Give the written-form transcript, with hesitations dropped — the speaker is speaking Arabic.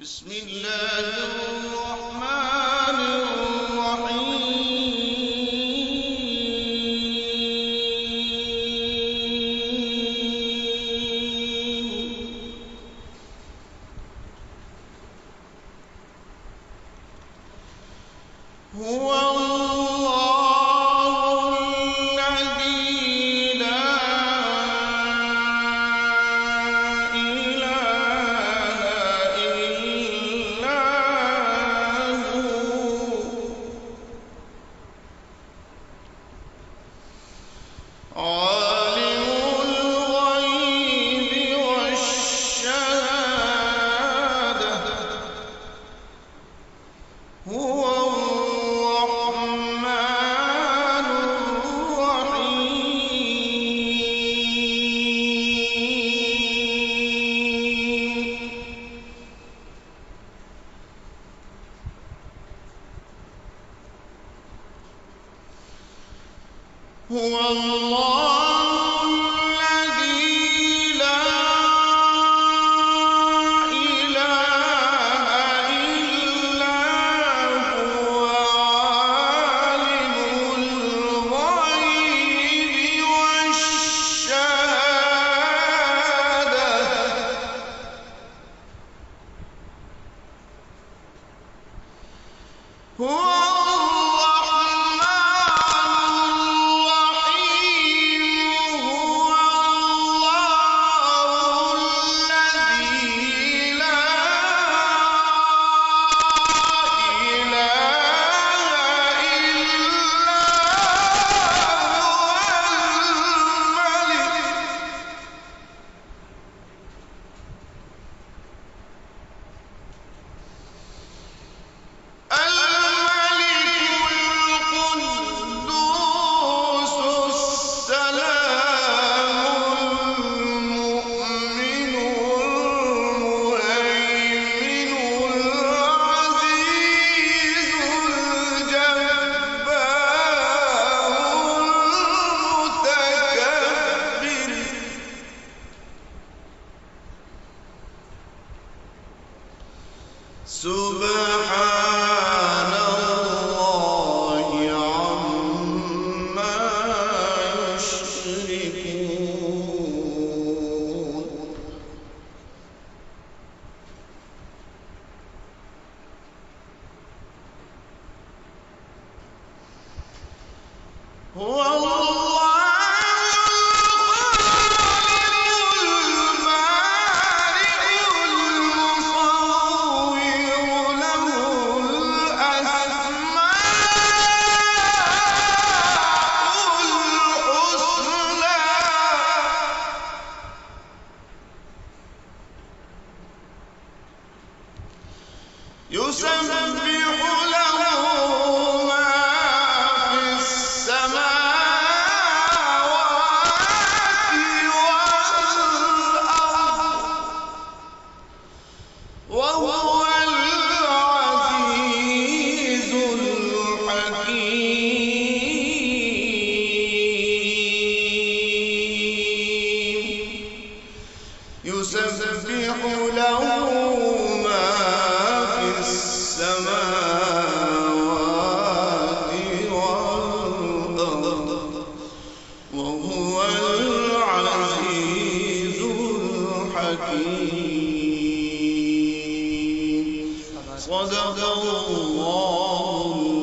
بسم الله الرحمن الرحيم هو الله الذي لا إله إلا هو عالم الغيب والشهادة هو الرحمن الرحيم هو الله الذي لا إله إلا هو عالم الغيب والشهادة هو سبحان الله عما يشركون هو يسبح له ما في السماوات والأرض وهو العزيز الحكيم يسبح له السماوات والأرض وهو العزيز الحكيم صدق الله